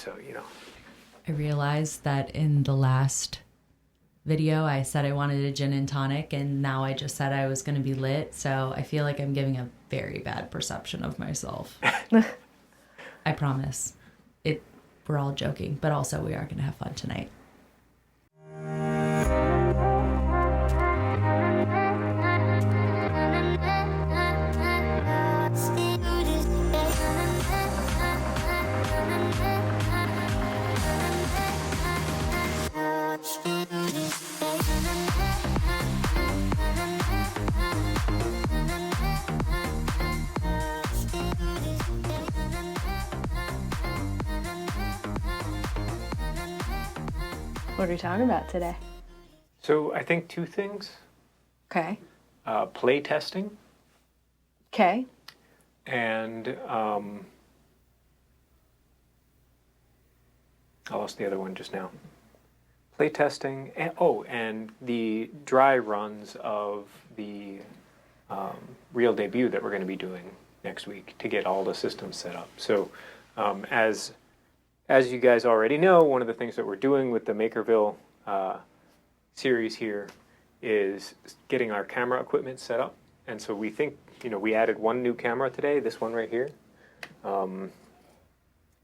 so, I realized that in the last video I said I wanted a gin and tonic, and now I just said I was going to be lit, so I feel like I'm giving a very bad perception of myself. I promise. We're all joking, but also we are going to have fun tonight. What are we talking about today? So I think two things. Okay. Playtesting. Okay. And I lost the other one just now. Playtesting, and the dry runs of the real debut that we're going to be doing next week to get all the systems set up. So as you guys already know, one of the things that we're doing with the Makerville series here is getting our camera equipment set up. And so we think, we added one new camera today, this one right here.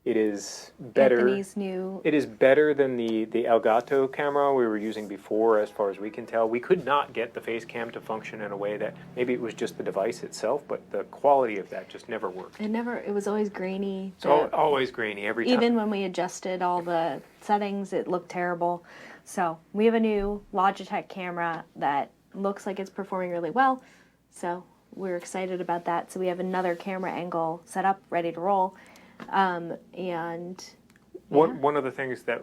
It is better. Anthony's new. It is better than the Elgato camera we were using before, as far as we can tell. We could not get the face cam to function in a way that maybe it was just the device itself, but the quality of that just never worked. It was always grainy. It's always grainy every time. Even when we adjusted all the settings, it looked terrible. So we have a new Logitech camera that looks like it's performing really well. So we're excited about that. So we have another camera angle set up, ready to roll. One of the things that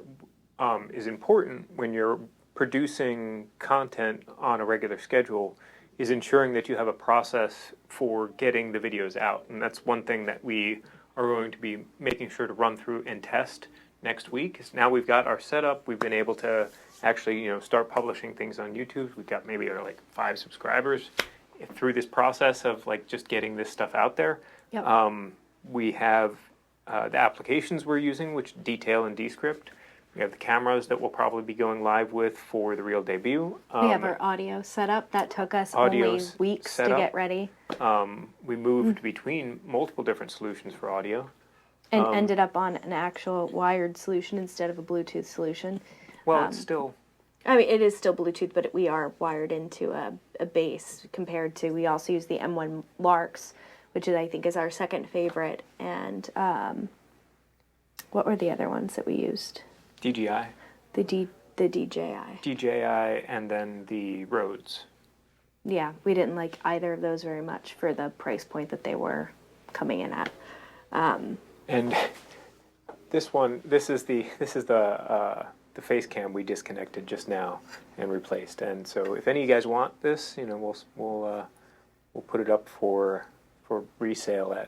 is important when you're producing content on a regular schedule is ensuring that you have a process for getting the videos out. And that's one thing that we are going to be making sure to run through and test next week. Is now we've got our setup, we've been able to actually start publishing things on YouTube. We've got maybe 5 subscribers through this process of just getting this stuff out there. Yep. We have the applications we're using, which Detail and Descript. We have the cameras that we'll probably be going live with for the real debut. We have our audio set up. That took us only weeks to get ready. We moved between multiple different solutions for audio. And ended up on an actual wired solution instead of a Bluetooth solution. Well, it's still... it is still Bluetooth, but we are wired into a base compared to... We also use the M1 Larks, which I think is our second favorite. And what were the other ones that we used? DJI. The DJI. DJI and then the Rhodes. Yeah, we didn't like either of those very much for the price point that they were coming in at. And this is the face cam we disconnected just now and replaced. And so if any of you guys want this, we'll put it up for resale at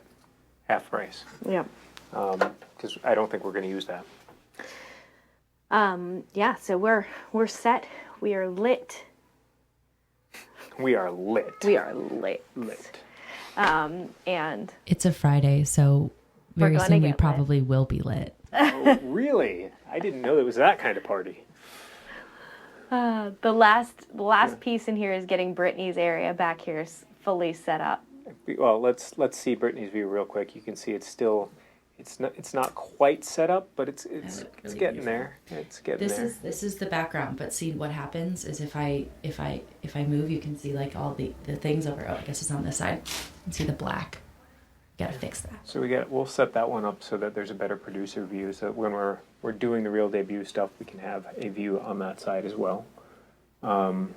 half price. Yeah. Because I don't think we're going to use that. Yeah, so we're set. We are lit. We are lit. We are lit. Lit. And it's a Friday, so very soon we probably will be lit. Oh, really? I didn't know it was that kind of party. The last piece in here is getting Brittany's area back here fully set up. Well, let's see Brittany's view real quick. You can see it's not quite set up, but it's really getting there. It's getting there. This is the background, but see what happens is if I move, you can see all the things over. Oh, I guess it's on this side. You can see the black. Gotta fix that. So we'll set that one up so that there's a better producer view. So when we're doing the real debut stuff, we can have a view on that side as well. And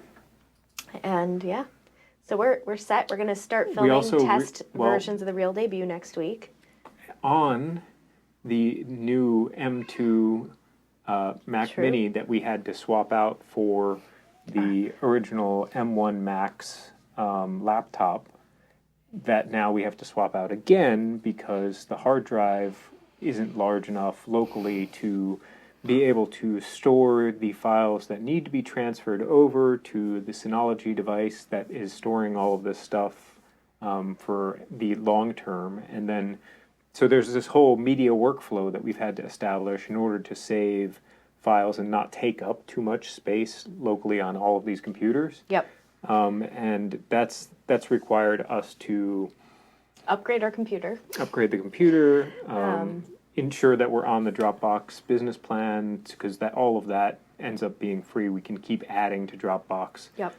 yeah, so we're set. We're gonna start filming test versions of the real debut next week. On the new M2 Mac Mini that we had to swap out for the original M1 Max laptop, that now we have to swap out again because the hard drive isn't large enough locally to be able to store the files that need to be transferred over to the Synology device that is storing all of this stuff for the long term, and then So there's this whole media workflow that we've had to establish in order to save files and not take up too much space locally on all of these computers. Yep. And that's required us to Upgrade our computer. upgrade the computer, ensure that we're on the Dropbox business plan, because that all of that ends up being free. We can keep adding to Dropbox. Yep.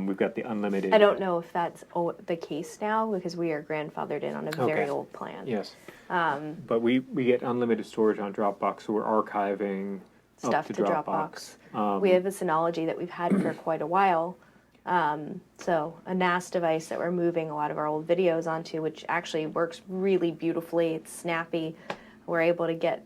We've got the unlimited. I don't know if that's the case now because we are grandfathered in on a very Okay. old plan. Yes. But we get unlimited storage on Dropbox, so we're archiving Stuff up to to Dropbox. We have a Synology that we've had for quite a while. So a NAS device that we're moving a lot of our old videos onto, which actually works really beautifully. It's snappy. We're able to get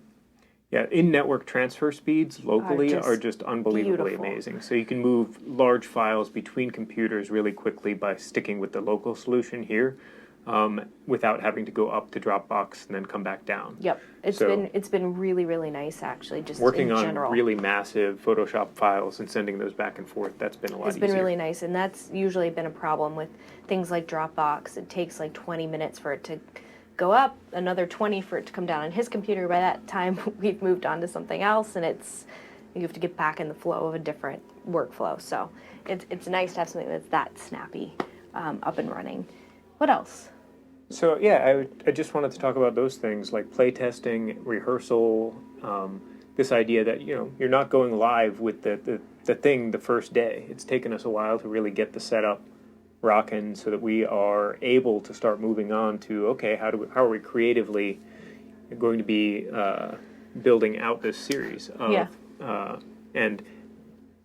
Yeah, in-network transfer speeds locally are just unbelievably beautiful. amazing. So you can move large files between computers really quickly by sticking with the local solution here, without having to go up to Dropbox and then come back down. Yep, it's been really, really nice actually. Just Working in on general, really massive Photoshop files and sending those back and forth, that's been a lot easier. it's been really nice, and that's usually been a problem with things like Dropbox. It takes like 20 minutes for it to go up, another 20 for it to come down on his computer. By that time, we've moved on to something else, and you have to get back in the flow of a different workflow. So it's nice to have something that's that snappy, up and running. What else? So yeah, I just wanted to talk about those things like playtesting, rehearsal, this idea that you're not going live with the thing the first day. It's taken us a while to really get the setup rocking so that we are able to start moving on to okay, how are we creatively going to be building out this series of, and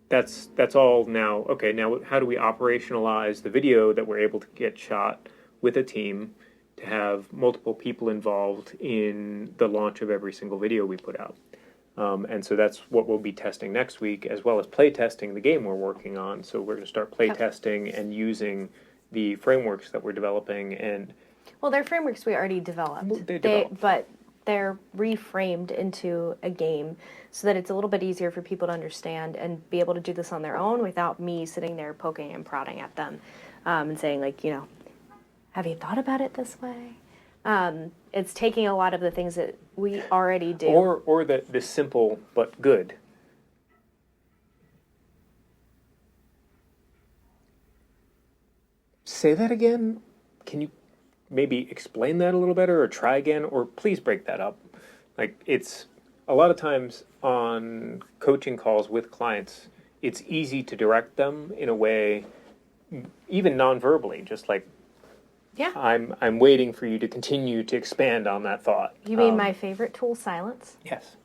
that's all now. Okay, now how do we operationalize the video that we're able to get shot with a team to have multiple people involved in the launch of every single video we put out? And so that's what we'll be testing next week, as well as play testing the game we're working on. So we're going to start play testing and using the frameworks that we're developing. And Well, they're frameworks we already developed. But they're reframed into a game so that it's a little bit easier for people to understand and be able to do this on their own without me sitting there poking and prodding at them, and saying like, have you thought about it this way? It's taking a lot of the things that we already do. or the simple but good. Say that again. Can you maybe explain that a little better, or try again, or please break that up? Like, it's a lot of times on coaching calls with clients, it's easy to direct them in a way, even non-verbally, just like, Yeah. I'm waiting for you to continue to expand on that thought. You mean my favorite tool, silence? Yes.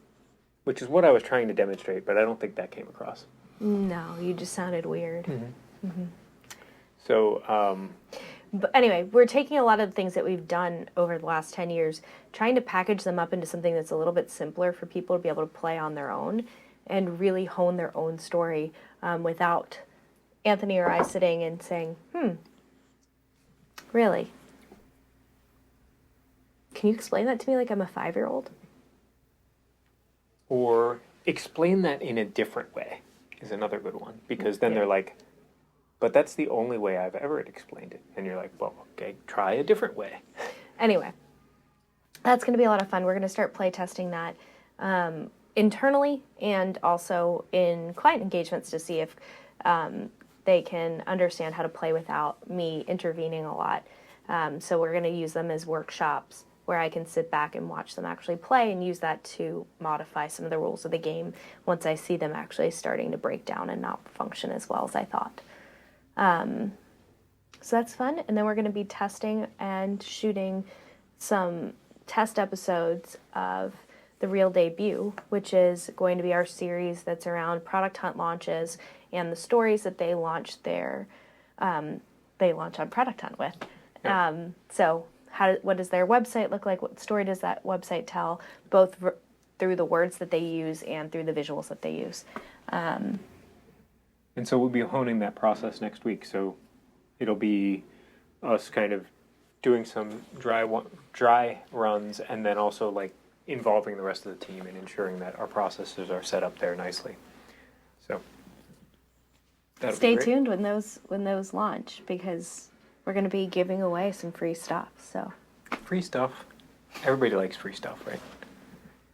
Which is what I was trying to demonstrate, but I don't think that came across. No, you just sounded weird. So, But anyway, we're taking a lot of the things that we've done over the last 10 years, trying to package them up into something that's a little bit simpler for people to be able to play on their own and really hone their own story, without Anthony or I sitting and saying, really? Can you explain that to me like I'm a 5-year-old? or explain that in a different way is another good one, because then they're like, but that's the only way I've ever explained it. And you're like, well, okay, try a different way. Anyway, that's going to be a lot of fun. We're going to start play testing that internally and also in client engagements to see if they can understand how to play without me intervening a lot. So we're going to use them as workshops where I can sit back and watch them actually play and use that to modify some of the rules of the game once I see them actually starting to break down and not function as well as I thought. So that's fun. And then we're going to be testing and shooting some test episodes of the Real Debut, which is going to be our series that's around Product Hunt launches and the stories that they launch they launch on Product Hunt with. So what does their website look like? What story does that website tell, both through the words that they use and through the visuals that they use? And so we'll be honing that process next week. So it'll be us kind of doing some dry runs, and then also like involving the rest of the team and ensuring that our processes are set up there nicely. So stay tuned when those launch, because we're going to be giving away some free stuff. So free stuff. Everybody likes free stuff, right?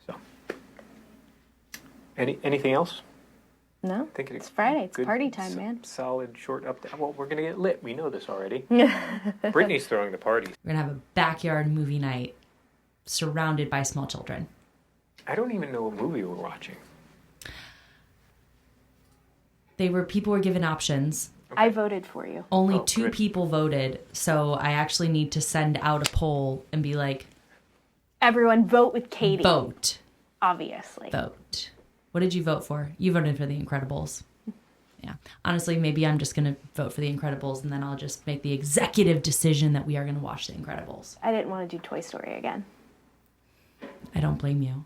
So, anything else? No, I think it's Friday. It's good, party time, man. Solid short update. Well, we're gonna get lit. We know this already. Brittany's throwing the party. We're going to have a backyard movie night surrounded by small children. I don't even know what movie we're watching. People were given options. Okay. I voted for you. Only two good. people voted, so I actually need to send out a poll and be like, Everyone vote with Katie. vote. Obviously. Vote. What did you vote for? You voted for The Incredibles. Yeah. Honestly, maybe I'm just going to vote for The Incredibles and then I'll just make the executive decision that we are going to watch The Incredibles. I didn't want to do Toy Story again. I don't blame you.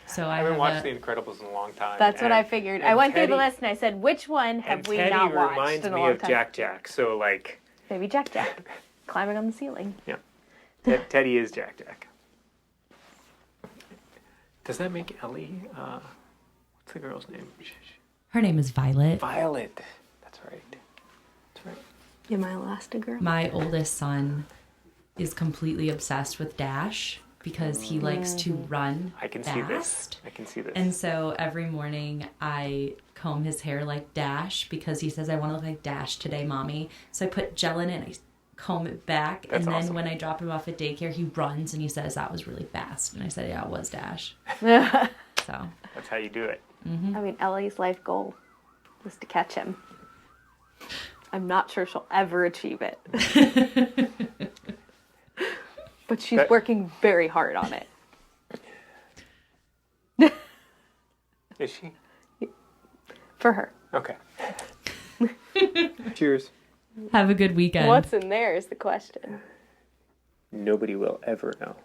So I haven't watched The Incredibles in a long time. That's what I figured. I went through the list and I said, which one have we not watched reminds in a me long of time? Jack Jack, so like... Maybe Jack Jack. Climbing on the ceiling. Yeah. Teddy is Jack Jack. Does that make Ellie... what's the girl's name? Her name is Violet. Violet. That's right. That's right. Am I Elastigirl? My oldest son is completely obsessed with Dash because he likes to run I can fast. see this. I can see this. And so every morning I comb his hair like Dash because he says, I want to look like Dash today, Mommy. So I put gel in it and I comb it back. That's and then awesome. when I drop him off at daycare, he runs and he says, that was really fast. And I said, yeah, it was Dash. So That's how you do it. I mean, Ellie's life goal was to catch him. I'm not sure she'll ever achieve it. But she's working very hard on it. Is she? For her. Okay. Cheers. have a good weekend. What's in there is the question. Nobody will ever know.